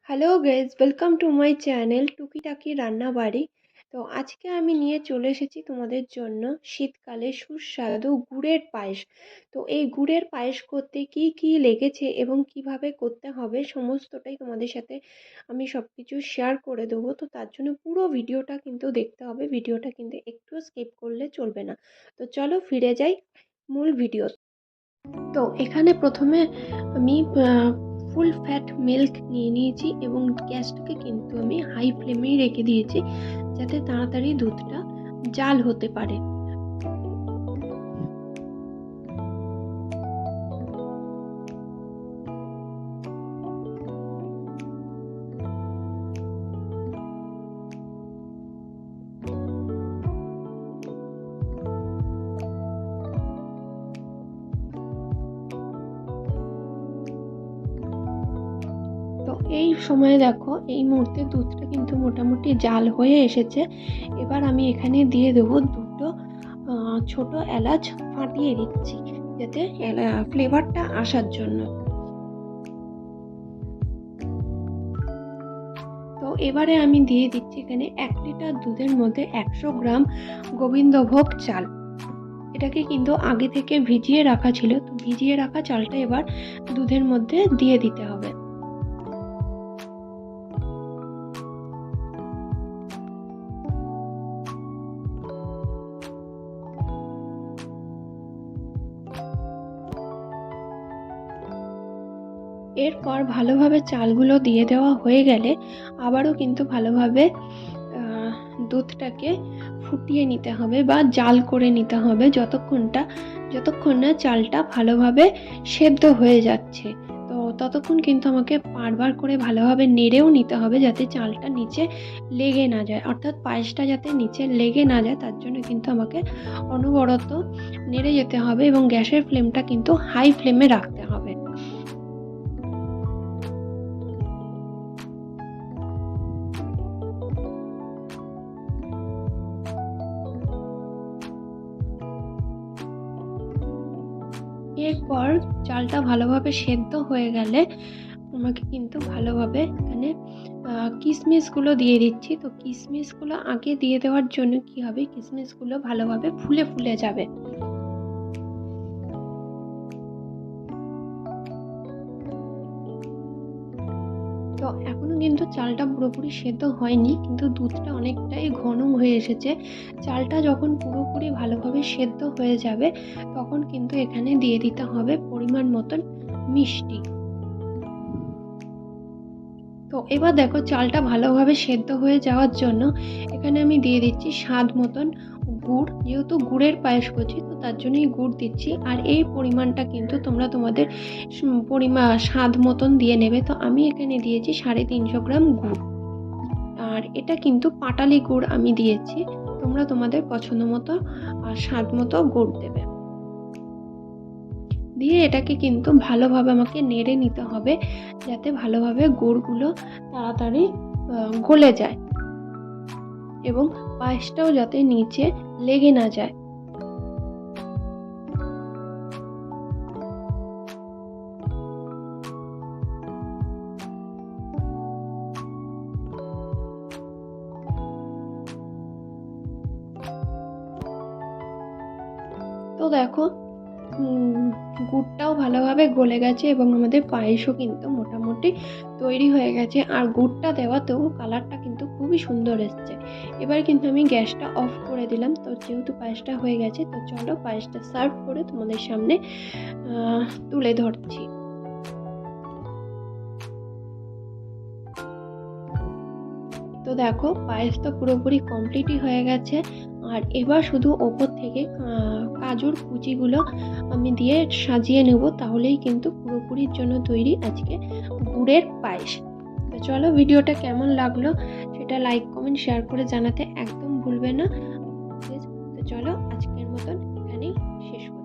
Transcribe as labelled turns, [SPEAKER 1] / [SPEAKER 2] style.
[SPEAKER 1] Hello guys, welcome to my channel টুকিটাকি রান্নাবাড়ি। তো আজকে আমি নিয়ে চলে এসেছি তোমাদের জন্য শীতকালে সুস্বাদু গুড়ের পায়েস। তো এই গুড়ের পায়েস করতে কি কি লেগেছে এবং কিভাবে করতে হবে সমস্তটাই তোমাদের সাথে আমি সব কিছু শেয়ার করে দেবো। তো তার জন্য পুরো ভিডিওটা কিন্তু দেখতে হবে, ভিডিওটা কিন্তু একটু স্কিপ করলে চলবে না। তো চলো ফিরে যাই মূল ভিডিও। তো এখানে প্রথমে আমি ফুল ফ্যাট মিল্ক নিয়ে নিয়েছি এবং গ্যাসটাকে কিন্তু আমি হাই ফ্লেমেই রেখে দিয়েছি যাতে তাড়াতাড়ি দুধটা জাল হতে পারে। তো এই সময় দেখো, এই মুহূর্তে দুধটা কিন্তু মোটামুটি জাল হয়ে এসেছে। এবার আমি এখানে দিয়ে দেবো দুটো ছোট এলাচ ফাটিয়ে দিচ্ছি যাতে ফ্লেভারটা আসার জন্য। তো এবারে আমি দিয়ে দিচ্ছি এখানে 1 লিটার দুধের মধ্যে 100 গ্রাম গোবিন্দভোগ চাল। এটাকে কিন্তু আগে থেকে ভিজিয়ে রাখা ছিল, তো ভিজিয়ে রাখা চালটা এবার দুধের মধ্যে দিয়ে দিতে হবে। এরপর ভালোভাবে চালগুলো দিয়ে দেওয়া হয়ে গেলে আবারও কিন্তু ভালোভাবে দুধটাকে ফুটিয়ে নিতে হবে বা জাল করে নিতে হবে যতক্ষণ না চালটা ভালোভাবে সেদ্ধ হয়ে যাচ্ছে। তো ততক্ষণ কিন্তু আমাকে বারবার করে ভালোভাবে নেড়েও নিতে হবে যাতে চালটা নিচে লেগে না যায়, অর্থাৎ পায়েসটা যাতে নিচে লেগে না যায় তার জন্য কিন্তু আমাকে অনবরত নেড়ে যেতে হবে এবং গ্যাসের ফ্লেমটা কিন্তু হাই ফ্লেমে রাখতে হবে। এরপর চালটা ভালোভাবে সেদ্ধ হয়ে গেলে আমাকে কিন্তু ভালোভাবে এখানে কিশমিশগুলো দিয়ে দিচ্ছি। তো কিশমিশগুলো আগে দিয়ে দেওয়ার জন্য কি হবে, কিশমিশগুলো ভালোভাবে ফুলে ফুলে যাবে। তো এখনো কিন্তু চালটা পুরোপুরি সেদ্ধ হয়নি, কিন্তু দুধটা অনেকটাই ঘন হয়ে এসেছে। চালটা যখন পুরোপুরি ভালোভাবে সেদ্ধ হয়ে যাবে তখন কিন্তু এখানে দিয়ে দিতে হবে পরিমাণ মতন মিষ্টি। তো এবার দেখো, চালটা ভালোভাবে সেদ্ধ হয়ে যাওয়ার জন্য এখানে আমি দিয়ে দিচ্ছি স্বাদ মতন গুড়। যেহেতু গুড়ের পায়েস করছি তো তার জন্যই গুড় দিচ্ছি, আর এই পরিমাণটা কিন্তু তোমরা তোমাদের স্বাদ মতন দিয়ে নেবে। তো আমি এখানে দিয়েছি 350 গ্রাম গুড়, আর এটা কিন্তু পাটালি গুড় আমি দিয়েছি। তোমরা তোমাদের পছন্দ মতো আর স্বাদ মতো গুড় দেবে। দিয়ে এটাকে কিন্তু ভালোভাবে আমাকে নেড়ে নিতে হবে যাতে ভালোভাবে গুড়গুলো তাড়াতাড়ি গলে যায় এবং পায়েসটাও যাতে নিচে লেগে না যায়। তো দেখো, গুড়টাও ভালোভাবে গলে গেছে এবং আমাদের পায়েসও কিন্তু মোটামুটি তৈরি হয়ে গেছে, আর গুড়টা দেওয়াতেও কালারটা কিন্তু খুবই সুন্দর এসছে। এবার কিন্তু আমি গ্যাসটা অফ করে দিলাম। তো যেহেতু পায়েসটা হয়ে গেছে তো চলো পায়েসটা সার্ভ করে তোমাদের সামনে তুলে ধরছি। তো দেখো, পায়েস তো পুরোপুরি কমপ্লিটই হয়ে গেছে, আর এবার শুধু ওপর থেকে কাজুর কুচিগুলো আমি দিয়ে সাজিয়ে নেব, তাহলেই কিন্তু পুরোপুরির জন্য তৈরি আজকে গুড়ের পায়েস। তো চলো, ভিডিওটা কেমন লাগলো সেটা লাইক কমেন্ট শেয়ার করে জানাতে একদম ভুলবে না। তো চলো, আজকের মতন এখানেই শেষ করছি।